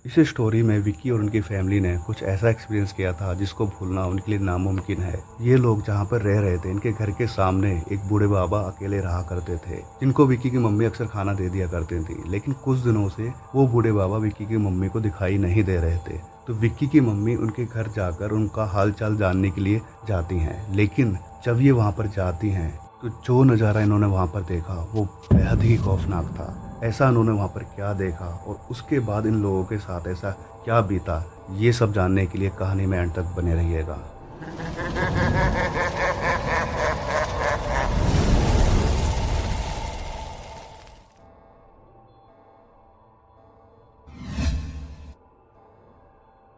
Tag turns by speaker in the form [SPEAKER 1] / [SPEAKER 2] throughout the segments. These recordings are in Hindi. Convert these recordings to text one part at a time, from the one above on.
[SPEAKER 1] इस स्टोरी में विक्की और उनकी फैमिली ने कुछ ऐसा एक्सपीरियंस किया था जिसको भूलना उनके लिए नामुमकिन है। ये लोग जहाँ पर रह रहे थे, इनके घर के सामने एक बूढ़े बाबा अकेले रहा करते थे, जिनको विक्की की मम्मी अक्सर खाना दे दिया करती थी। लेकिन कुछ दिनों से वो बूढ़े बाबा विक्की की मम्मी को दिखाई नहीं दे रहे थे। तो विक्की की मम्मी उनके घर जाकर उनका हाल चाल जानने के लिए जाती हैं। लेकिन जब ये वहाँ पर जाती हैं तो जो नज़ारा इन्होंने वहाँ पर देखा वो बेहद ही खौफनाक था। ऐसा उन्होंने वहाँ पर क्या देखा और उसके बाद इन लोगों के साथ ऐसा क्या बीता, ये सब जानने के लिए कहानी में एंड तक बने रहिएगा।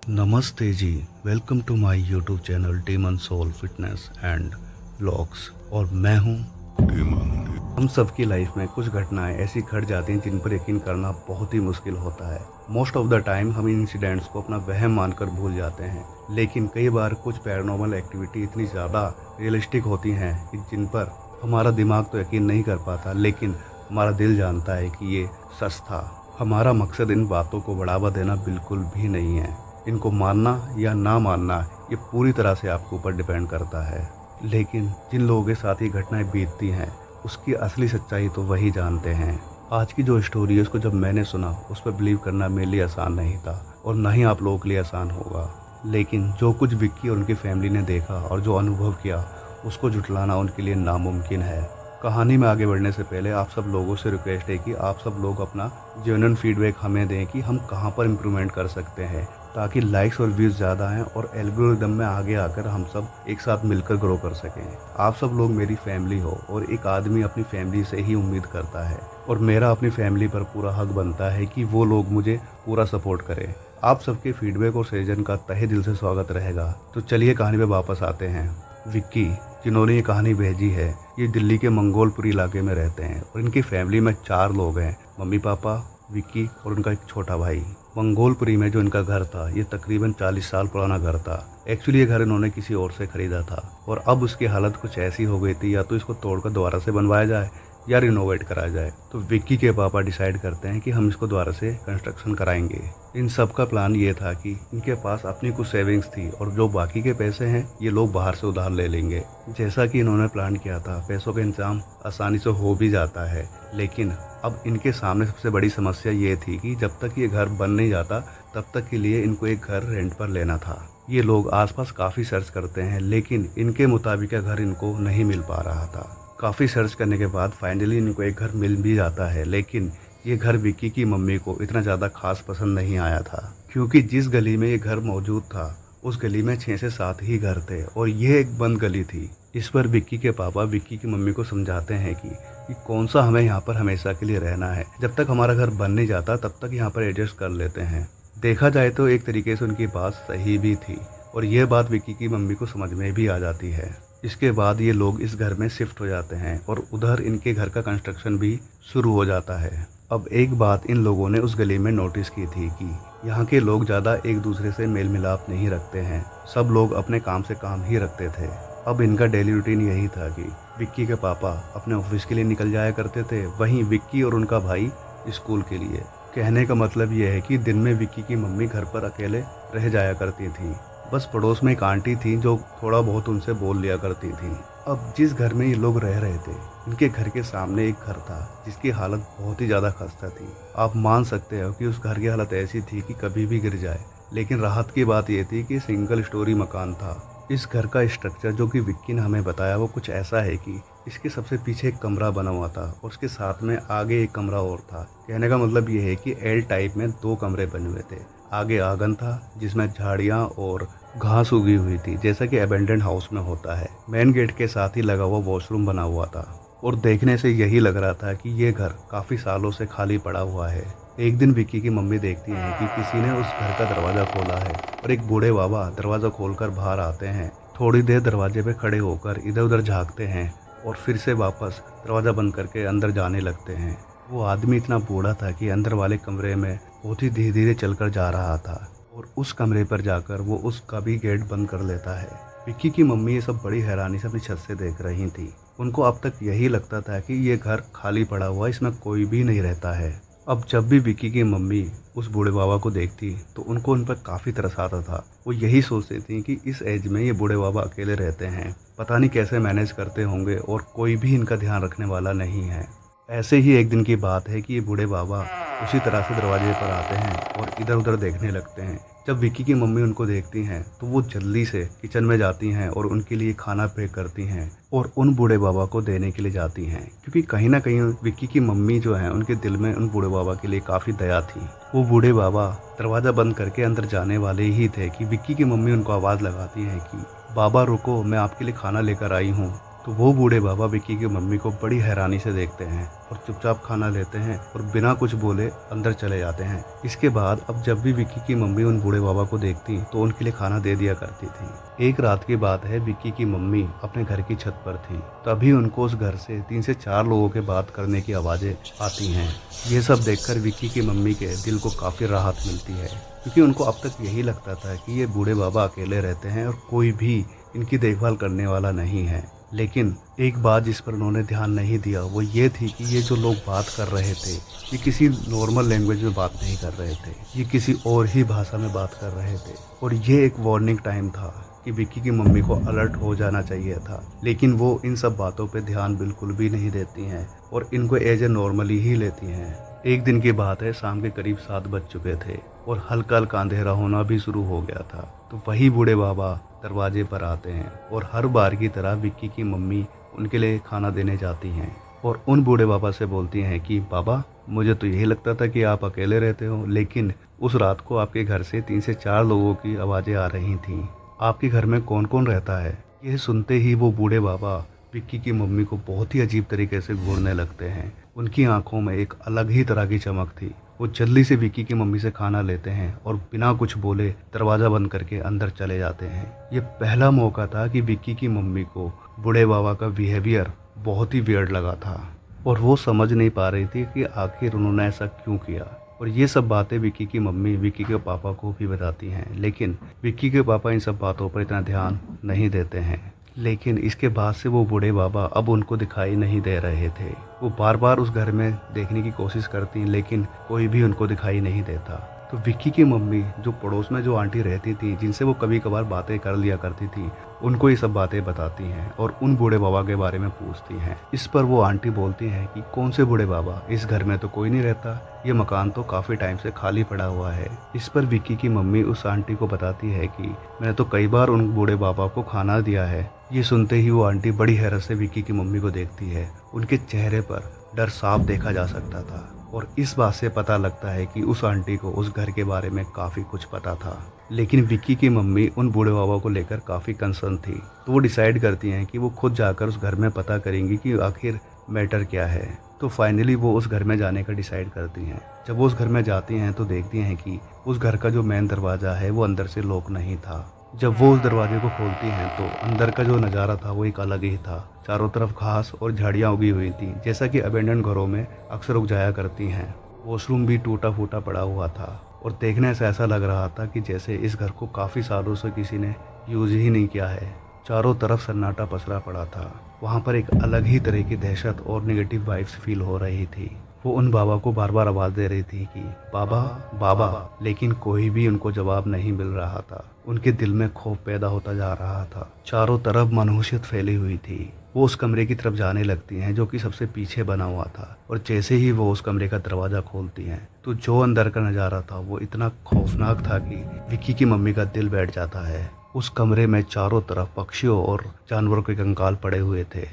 [SPEAKER 1] नमस्ते जी, welcome to my YouTube channel Demon Soul Fitness and vlogs. और मैं हूँ डीमन। हम सबकी लाइफ में कुछ घटनाएं ऐसी घट जाती हैं जिन पर यकीन करना बहुत ही मुश्किल होता है। मोस्ट ऑफ द टाइम हम इन इंसिडेंट्स को अपना वहम मानकर भूल जाते हैं, लेकिन कई बार कुछ पैरानॉर्मल एक्टिविटी इतनी ज़्यादा रियलिस्टिक होती हैं कि जिन पर हमारा दिमाग तो यकीन नहीं कर पाता, लेकिन हमारा दिल जानता है कि ये सच था। हमारा मकसद इन बातों को बढ़ावा देना बिल्कुल भी नहीं है। इनको मानना या ना मानना ये पूरी तरह से आपके ऊपर डिपेंड करता है। लेकिन जिन लोगों के साथ ये घटनाएं बीतती हैं उसकी असली सच्चाई तो वही जानते हैं। आज की जो स्टोरी है उसको जब मैंने सुना उस पर बिलीव करना मेरे लिए आसान नहीं था और ना ही आप लोगों के लिए आसान होगा। लेकिन जो कुछ विक्की और उनकी फैमिली ने देखा और जो अनुभव किया उसको जुटलाना उनके लिए नामुमकिन है। कहानी में आगे बढ़ने से पहले आप सब लोगों से रिक्वेस्ट है कि आप सब लोग अपना जेन्युइन फीडबैक हमें दें कि हम कहाँ पर इम्प्रूवमेंट कर सकते हैं, ताकि लाइक्स और व्यूज़ ज़्यादा हैं और एल्गोरिदम में आगे आकर हम सब एक साथ मिलकर ग्रो कर सकें। आप सब लोग मेरी फैमिली हो और एक आदमी अपनी फैमिली से ही उम्मीद करता है और मेरा अपनी फैमिली पर पूरा हक बनता है कि वो लोग मुझे पूरा सपोर्ट करें। आप सबके फीडबैक और सजेशन का तहे दिल से स्वागत रहेगा। तो चलिए कहानी पे वापस आते हैं। विक्की, जिन्होंने ये कहानी भेजी है, ये दिल्ली के मंगोलपुरी इलाके में रहते हैं और इनकी फैमिली में 4 लोग हैं, मम्मी पापा, विक्की और उनका एक छोटा भाई। मंगोलपुरी में जो इनका घर था ये तकरीबन 40 साल पुराना घर था। एक्चुअली ये घर इन्होंने किसी और से ख़रीदा था और अब उसकी हालत कुछ ऐसी हो गई थी, या तो इसको तोड़कर दोबारा से बनवाया जाए या रिनोवेट करा जाए। तो विक्की के पापा डिसाइड करते हैं कि हम इसको दोबारा से कंस्ट्रक्शन कराएंगे। इन सब का प्लान ये था कि इनके पास अपनी कुछ सेविंग्स थी और जो बाकी के पैसे हैं ये लोग बाहर से उधार ले लेंगे। जैसा कि इन्होंने प्लान किया था, पैसों का इंतजाम आसानी से हो भी जाता है। लेकिन अब इनके सामने सबसे बड़ी समस्या ये थी कि जब तक ये घर बन नहीं जाता तब तक के लिए इनको एक घर रेंट पर लेना था। ये लोग आसपास काफ़ी सर्च करते हैं, लेकिन इनके मुताबिक का घर इनको नहीं मिल पा रहा था। काफ़ी सर्च करने के बाद फाइनली इनको एक घर मिल भी जाता है, लेकिन ये घर विक्की की मम्मी को इतना ज़्यादा खास पसंद नहीं आया था, क्योंकि जिस गली में ये घर मौजूद था उस गली में 6 से 7 ही घर थे और ये एक बंद गली थी। इस पर विक्की के पापा विक्की की मम्मी को समझाते हैं कि कौन सा हमें यहाँ पर हमेशा के लिए रहना है, जब तक हमारा घर बन नहीं जाता तब तक यहाँ पर एडजस्ट कर लेते हैं। देखा जाए तो एक तरीके से उनकी बात सही भी थी और यह बात विक्की की मम्मी को समझ में भी आ जाती है। इसके बाद ये लोग इस घर में शिफ्ट हो जाते हैं और उधर इनके घर का कंस्ट्रक्शन भी शुरू हो जाता है। अब एक बात इन लोगों ने उस गली में नोटिस की थी कि यहाँ के लोग ज़्यादा एक दूसरे से मेल मिलाप नहीं रखते हैं, सब लोग अपने काम से काम ही रखते थे। अब इनका डेली रूटीन यही था कि विक्की के पापा अपने ऑफिस के लिए निकल जाया करते थे, वहीं विक्की और उनका भाई स्कूल के लिए। कहने का मतलब यह है कि दिन में विक्की की मम्मी घर पर अकेले रह जाया करती थी। बस पड़ोस में एक आंटी थी जो थोड़ा बहुत उनसे बोल लिया करती थी। अब जिस घर में ये लोग रह रहे थे, इनके घर के सामने एक घर था जिसकी हालत बहुत ही ज़्यादा खस्ता थी। आप मान सकते हो कि उस घर की हालत ऐसी थी कि कभी भी गिर जाए। लेकिन राहत की बात यह थी कि सिंगल स्टोरी मकान था। इस घर का स्ट्रक्चर जो कि विक्की ने हमें बताया वो कुछ ऐसा है कि इसके सबसे पीछे एक कमरा बना हुआ था और उसके साथ में आगे एक कमरा और था। कहने का मतलब ये है कि एल टाइप में 2 कमरे बने हुए थे। आगे आंगन था जिसमें झाड़ियाँ और घास उगी हुई थी, जैसा कि अबेंडेंड हाउस में होता है। मेन गेट के साथ ही लगा हुआ वॉशरूम बना हुआ था और देखने से यही लग रहा था कि ये घर काफ़ी सालों से खाली पड़ा हुआ है। एक दिन विक्की की मम्मी देखती हैं कि किसी ने उस घर का दरवाज़ा खोला है और एक बूढ़े बाबा दरवाज़ा खोलकर बाहर आते हैं। थोड़ी देर दरवाजे पे खड़े होकर इधर उधर झाँकते हैं और फिर से वापस दरवाज़ा बंद करके अंदर जाने लगते हैं। वो आदमी इतना बूढ़ा था कि अंदर वाले कमरे में बहुत ही धीरे धीरे चलकर जा रहा था और उस कमरे पर जाकर वो उसका भी गेट बंद कर लेता है। विक्की की मम्मी ये सब बड़ी हैरानी से अपनी छत से देख रही थी। उनको अब तक यही लगता था कि ये घर खाली पड़ा हुआ, इसमें कोई भी नहीं रहता है। अब जब भी विक्की की मम्मी उस बूढ़े बाबा को देखती तो उनको उन पर काफ़ी तरस आता था। वो यही सोचती थी कि इस एज में ये बूढ़े बाबा अकेले रहते हैं, पता नहीं कैसे मैनेज करते होंगे और कोई भी इनका ध्यान रखने वाला नहीं है। ऐसे ही एक दिन की बात है कि ये बूढ़े बाबा उसी तरह से दरवाजे पर आते हैं और इधर उधर देखने लगते हैं। जब विक्की की मम्मी उनको देखती हैं तो वो जल्दी से किचन में जाती हैं और उनके लिए खाना पैक करती हैं और उन बूढ़े बाबा को देने के लिए जाती हैं, क्योंकि कहीं ना कहीं विक्की की मम्मी जो है उनके दिल में उन बूढ़े बाबा के लिए काफ़ी दया थी। वो बूढ़े बाबा दरवाज़ा बंद करके अंदर जाने वाले ही थे कि विक्की की मम्मी उनको आवाज़ लगाती है कि बाबा रुको, मैं आपके लिए खाना लेकर आई हूँ। तो वो बूढ़े बाबा विक्की की मम्मी को बड़ी हैरानी से देखते हैं और चुपचाप खाना लेते हैं और बिना कुछ बोले अंदर चले जाते हैं। इसके बाद अब जब भी विक्की की मम्मी उन बूढ़े बाबा को देखती तो उनके लिए खाना दे दिया करती थी। एक रात की बात है, विक्की की मम्मी अपने घर की छत पर थी, तभी उनको उस घर से 3 से 4 लोगों के बात करने की आवाज़ें आती हैं। ये सब देखकर विक्की की मम्मी के दिल को काफ़ी राहत मिलती है, क्योंकि उनको अब तक यही लगता था कि ये बूढ़े बाबा अकेले रहते हैं और कोई भी इनकी देखभाल करने वाला नहीं है। लेकिन एक बात जिस पर उन्होंने ध्यान नहीं दिया वो ये थी कि ये जो लोग बात कर रहे थे ये किसी नॉर्मल लैंग्वेज में बात नहीं कर रहे थे, ये किसी और ही भाषा में बात कर रहे थे। और ये एक वार्निंग टाइम था कि विक्की की मम्मी को अलर्ट हो जाना चाहिए था, लेकिन वो इन सब बातों पे ध्यान बिल्कुल भी नहीं देती हैं और इनको एज ए नॉर्मली ही लेती हैं। एक दिन की बात है, शाम के करीब 7 बज चुके थे और हल्का हल्का अंधेरा होना भी शुरू हो गया था। तो वही बूढ़े बाबा दरवाजे पर आते हैं और हर बार की तरह विक्की की मम्मी उनके लिए खाना देने जाती हैं और उन बूढ़े बाबा से बोलती हैं कि बाबा, मुझे तो यही लगता था कि आप अकेले रहते हो, लेकिन उस रात को आपके घर से 3 से 4 लोगों की आवाज़ें आ रही थीं। आपके घर में कौन कौन रहता है? यह सुनते ही वो बूढ़े बाबा विक्की की मम्मी को बहुत ही अजीब तरीके से घूरने लगते हैं। उनकी आंखों में एक अलग ही तरह की चमक थी। वो जल्दी से विक्की की मम्मी से खाना लेते हैं और बिना कुछ बोले दरवाज़ा बंद करके अंदर चले जाते हैं। ये पहला मौका था कि विक्की की मम्मी को बूढ़े बाबा का बिहेवियर बहुत ही वियर्ड लगा था और वो समझ नहीं पा रही थी कि आखिर उन्होंने ऐसा क्यों किया। और ये सब बातें विक्की की मम्मी विक्की के पापा को भी बताती हैं, लेकिन विक्की के पापा इन सब बातों पर इतना ध्यान नहीं देते हैं। लेकिन इसके बाद से वो बूढ़े बाबा अब उनको दिखाई नहीं दे रहे थे। वो बार बार उस घर में देखने की कोशिश करती, लेकिन कोई भी उनको दिखाई नहीं देता। तो विक्की की मम्मी जो पड़ोस में जो आंटी रहती थी, जिनसे वो कभी कभार बातें कर लिया करती थी, उनको ये सब बातें बताती हैं और उन बूढ़े बाबा के बारे में पूछती हैं। इस पर वो आंटी बोलती हैं कि कौन से बूढ़े बाबा, इस घर में तो कोई नहीं रहता, ये मकान तो काफ़ी टाइम से खाली पड़ा हुआ है। इस पर विक्की की मम्मी उस आंटी को बताती है कि मैंने तो कई बार उन बूढ़े बाबा को खाना दिया है। ये सुनते ही वो आंटी बड़ी हैरत से विक्की की मम्मी को देखती है। उनके चेहरे पर डर साफ देखा जा सकता था और इस बात से पता लगता है कि उस आंटी को उस घर के बारे में काफ़ी कुछ पता था। लेकिन विक्की की मम्मी उन बूढ़े बाबा को लेकर काफ़ी कंसर्न थी, तो वो डिसाइड करती हैं कि वो खुद जाकर उस घर में पता करेंगी कि आखिर मैटर क्या है। तो फाइनली वो उस घर में जाने का डिसाइड करती हैं। जब वो उस घर में जाती हैं तो देखती हैं कि उस घर का जो मेन दरवाज़ा है वो अंदर से लॉक नहीं था। जब वो उस दरवाजे को खोलती हैं तो अंदर का जो नज़ारा था वो एक अलग ही था। चारों तरफ घास और झाड़ियाँ उगी हुई थी, जैसा कि अबेंडन घरों में अक्सर उग जाया करती हैं। वॉशरूम भी टूटा फूटा पड़ा हुआ था और देखने से ऐसा लग रहा था कि जैसे इस घर को काफ़ी सालों से किसी ने यूज ही नहीं किया है। चारों तरफ सन्नाटा पसरा पड़ा था। वहाँ पर एक अलग ही तरह की दहशत और नेगेटिव वाइब्स फील हो रही थी। वो उन बाबा को बार बार आवाज़ दे रही थी कि बाबा बाबा, लेकिन कोई भी उनको जवाब नहीं मिल रहा था। उनके दिल में खौफ पैदा होता जा रहा था। चारों तरफ मनहूसियत फैली हुई थी। वो उस कमरे की तरफ जाने लगती हैं जो कि सबसे पीछे बना हुआ था और जैसे ही वो उस कमरे का दरवाज़ा खोलती हैं तो जो अंदर का नज़ारा था वो इतना खौफनाक था कि विक्की की मम्मी का दिल बैठ जाता है। उस कमरे में चारों तरफ पक्षियों और जानवरों के कंकाल पड़े हुए थे।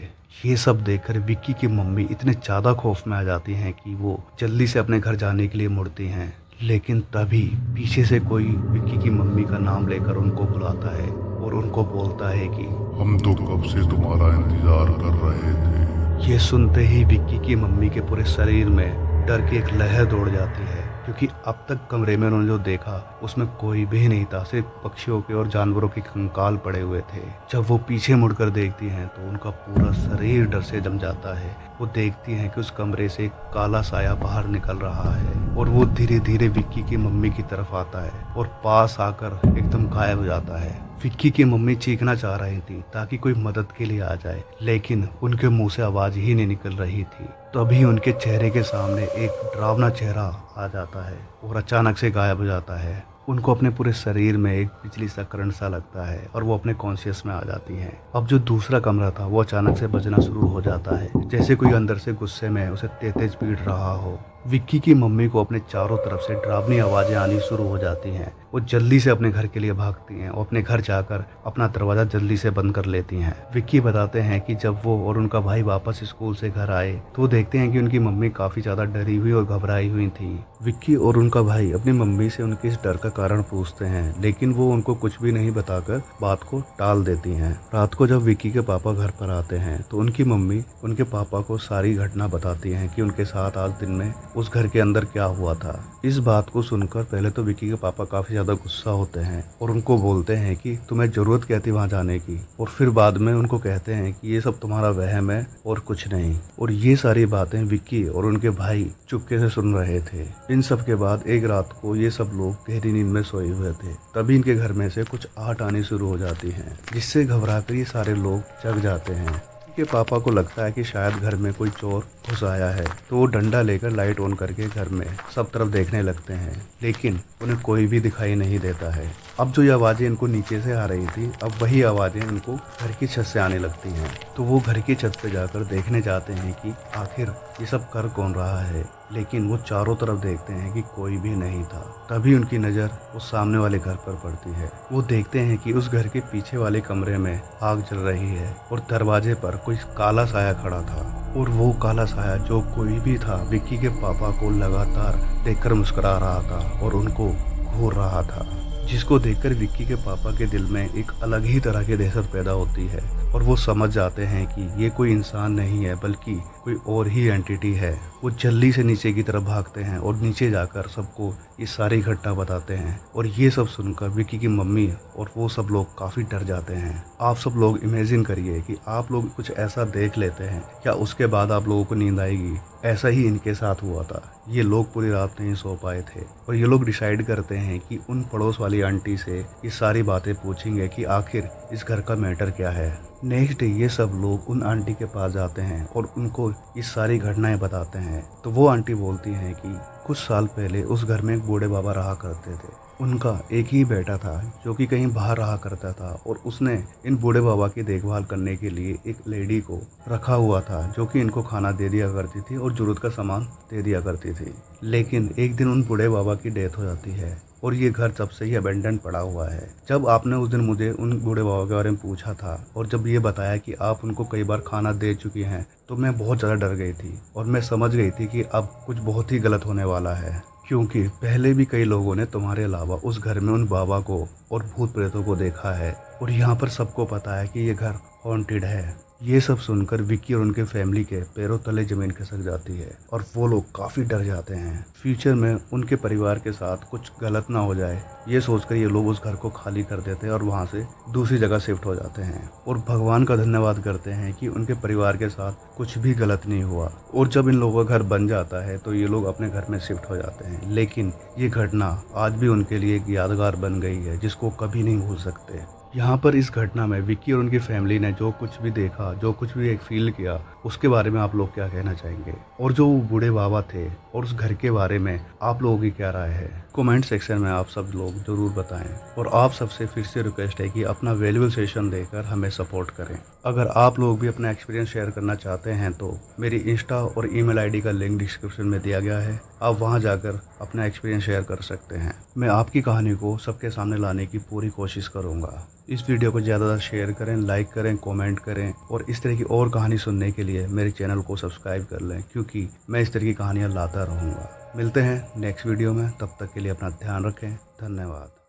[SPEAKER 1] ये सब देखकर विक्की की मम्मी इतने ज़्यादा खौफ में आ जाती हैं कि वो जल्दी से अपने घर जाने के लिए मुड़ती हैं। लेकिन तभी पीछे से कोई विक्की की मम्मी का नाम लेकर उनको बुलाता है और उनको बोलता है कि
[SPEAKER 2] हम तो कब से तुम्हारा इंतजार कर रहे थे।
[SPEAKER 1] ये सुनते ही विक्की की मम्मी के पूरे शरीर में डर की एक लहर दौड़ जाती है, क्योंकि अब तक कमरे में उन्होंने जो देखा उसमें कोई भी नहीं था, सिर्फ पक्षियों के और जानवरों के कंकाल पड़े हुए थे। जब वो पीछे मुड़कर देखती हैं तो उनका पूरा शरीर डर से जम जाता है। वो देखती हैं कि उस कमरे से एक काला साया बाहर निकल रहा है और वो धीरे धीरे विक्की की मम्मी की तरफ आता है और पास आकर एकदम गायब हो जाता है। विक्की की मम्मी चीखना चाह रही थी ताकि कोई मदद के लिए आ जाए, लेकिन उनके मुंह से आवाज़ ही नहीं निकल रही थी। तभी उनके चेहरे के सामने एक डरावना चेहरा आ जाता है और अचानक से गायब हो जाता है। उनको अपने पूरे शरीर में एक बिजली सा करंट सा लगता है और वो अपने कॉन्शियस में आ जाती हैं। अब जो दूसरा कमरा था वो अचानक से बजना शुरू हो जाता है, जैसे कोई अंदर से गुस्से में उसे तेज पीट रहा हो। विक्की की मम्मी को अपने चारों तरफ से डरावनी आवाज़ें आनी शुरू हो जाती हैं। वो जल्दी से अपने घर के लिए भागती हैं और अपने घर जाकर अपना दरवाज़ा जल्दी से बंद कर लेती हैं। विक्की बताते हैं कि जब वो और उनका भाई वापस स्कूल से घर आए तो वो देखते हैं कि उनकी मम्मी काफ़ी ज़्यादा डरी हुई और घबराई हुई थी। विक्की और उनका भाई अपनी मम्मी से उनके इस डर का कारण पूछते हैं, लेकिन वो उनको कुछ भी नहीं बताकर बात को टाल देती हैं। रात को जब विक्की के पापा घर पर आते हैं तो उनकी मम्मी उनके पापा को सारी घटना बताती हैं कि उनके साथ आज दिन में उस घर के अंदर क्या हुआ था। इस बात को सुनकर पहले तो विक्की के पापा काफ़ी ज़्यादा गुस्सा होते हैं और उनको बोलते हैं कि तुम्हें ज़रूरत क्या थी वहाँ जाने की, और फिर बाद में उनको कहते हैं कि ये सब तुम्हारा वहम है और कुछ नहीं। और ये सारी बातें विक्की और उनके भाई चुपके से सुन रहे थे। इन सब के बाद एक रात को ये सब लोग गहरी नींद में सोए हुए थे, तभी इनके घर में से कुछ आहट आनी शुरू हो जाती है, जिससे घबराकर ये सारे लोग जग जाते हैं। के पापा को लगता है कि शायद घर में कोई चोर घुस आया है, तो वो डंडा लेकर लाइट ऑन करके घर में सब तरफ देखने लगते हैं, लेकिन उन्हें कोई भी दिखाई नहीं देता है। अब जो ये आवाज़ें इनको नीचे से आ रही थी, अब वही आवाज़ें इनको घर की छत से आने लगती हैं। तो वो घर की छत पे जाकर देखने जाते हैं कि आखिर ये सब कर कौन रहा है, लेकिन वो चारों तरफ देखते हैं कि कोई भी नहीं था। तभी उनकी नज़र उस सामने वाले घर पर पड़ती है। वो देखते हैं कि उस घर के पीछे वाले कमरे में आग जल रही है और दरवाजे पर कोई काला साया खड़ा था, और वो काला साया जो कोई भी था विक्की के पापा को लगातार देखकर मुस्कुरा रहा था और उनको घूर रहा था, जिसको देखकर विक्की के पापा के दिल में एक अलग ही तरह की दहशत पैदा होती है और वो समझ जाते हैं कि ये कोई इंसान नहीं है बल्कि कोई और ही एंटिटी है। वो जल्दी से नीचे की तरफ भागते हैं और नीचे जाकर सबको ये सारी घटना बताते हैं, और ये सब सुनकर विक्की की मम्मी और वो सब लोग काफ़ी डर जाते हैं। आप सब लोग इमेजिन करिए कि आप लोग कुछ ऐसा देख लेते हैं, क्या उसके बाद आप लोगों को नींद आएगी? ऐसा ही इनके साथ हुआ था। ये लोग पूरी रात नहीं सो पाए थे और ये लोग डिसाइड करते हैं कि उन पड़ोस वाली आंटी से ये सारी बातें पूछेंगे कि आखिर इस घर का मैटर क्या है। नेक्स्ट डे ये सब लोग उन आंटी के पास जाते हैं और उनको ये सारी घटनाएं बताते हैं। तो वो आंटी बोलती हैं कि कुछ साल पहले उस घर में एक बूढ़े बाबा रहा करते थे। उनका एक ही बेटा था जो कि कहीं बाहर रहा करता था, और उसने इन बूढ़े बाबा की देखभाल करने के लिए एक लेडी को रखा हुआ था जो कि इनको खाना दे दिया करती थी और ज़रूरत का सामान दे दिया करती थी। लेकिन एक दिन उन बूढ़े बाबा की डेथ हो जाती है और ये घर तब से ही अबेंडन पड़ा हुआ है। जब आपने उस दिन मुझे उन बूढ़े बाबा के बारे में पूछा था और जब ये बताया कि आप उनको कई बार खाना दे चुकी हैं, तो मैं बहुत ज़्यादा डर गई थी और मैं समझ गई थी कि अब कुछ बहुत ही गलत होने वाला है, क्योंकि पहले भी कई लोगों ने तुम्हारे अलावा उस घर में उन बाबा को और भूत प्रेतों को देखा है और यहाँ पर सबको पता है कि ये घर हॉन्टेड है। ये सब सुनकर विक्की और उनके फैमिली के पैरों तले जमीन खिसक जाती है और वो लोग काफ़ी डर जाते हैं। फ्यूचर में उनके परिवार के साथ कुछ गलत ना हो जाए, ये सोचकर ये लोग उस घर को खाली कर देते हैं और वहाँ से दूसरी जगह शिफ्ट हो जाते हैं और भगवान का धन्यवाद करते हैं कि उनके परिवार के साथ कुछ भी गलत नहीं हुआ। और जब इन लोगों का घर बन जाता है तो ये लोग अपने घर में शिफ्ट हो जाते हैं। लेकिन ये घटना आज भी उनके लिए एक यादगार बन गई है जिसको कभी नहीं भूल सकते। यहाँ पर इस घटना में विक्की और उनकी फैमिली ने जो कुछ भी देखा, जो कुछ भी एक फील किया, उसके बारे में आप लोग क्या कहना चाहेंगे? और जो बूढ़े बाबा थे और उस घर के बारे में आप लोगों की क्या राय है? कमेंट सेक्शन में आप सब लोग ज़रूर बताएं। और आप सबसे फिर से रिक्वेस्ट है कि अपना वैल्यूएबल सेशन देकर हमें सपोर्ट करें। अगर आप लोग भी अपना एक्सपीरियंस शेयर करना चाहते हैं तो मेरी इंस्टा और ईमेल आईडी का लिंक डिस्क्रिप्शन में दिया गया है, आप वहां जाकर अपना एक्सपीरियंस शेयर कर सकते हैं। मैं आपकी कहानी को सबके सामने लाने की पूरी कोशिश करूँगा। इस वीडियो को ज़्यादा शेयर करें, लाइक करें, कमेंट करें, और इस तरह की और कहानी सुनने के लिए मेरे चैनल को सब्सक्राइब कर लें, क्योंकि मैं इस तरह की कहानियाँ लाता रहूँगा। मिलते हैं नेक्स्ट वीडियो में, तब तक के लिए अपना ध्यान रखें। धन्यवाद।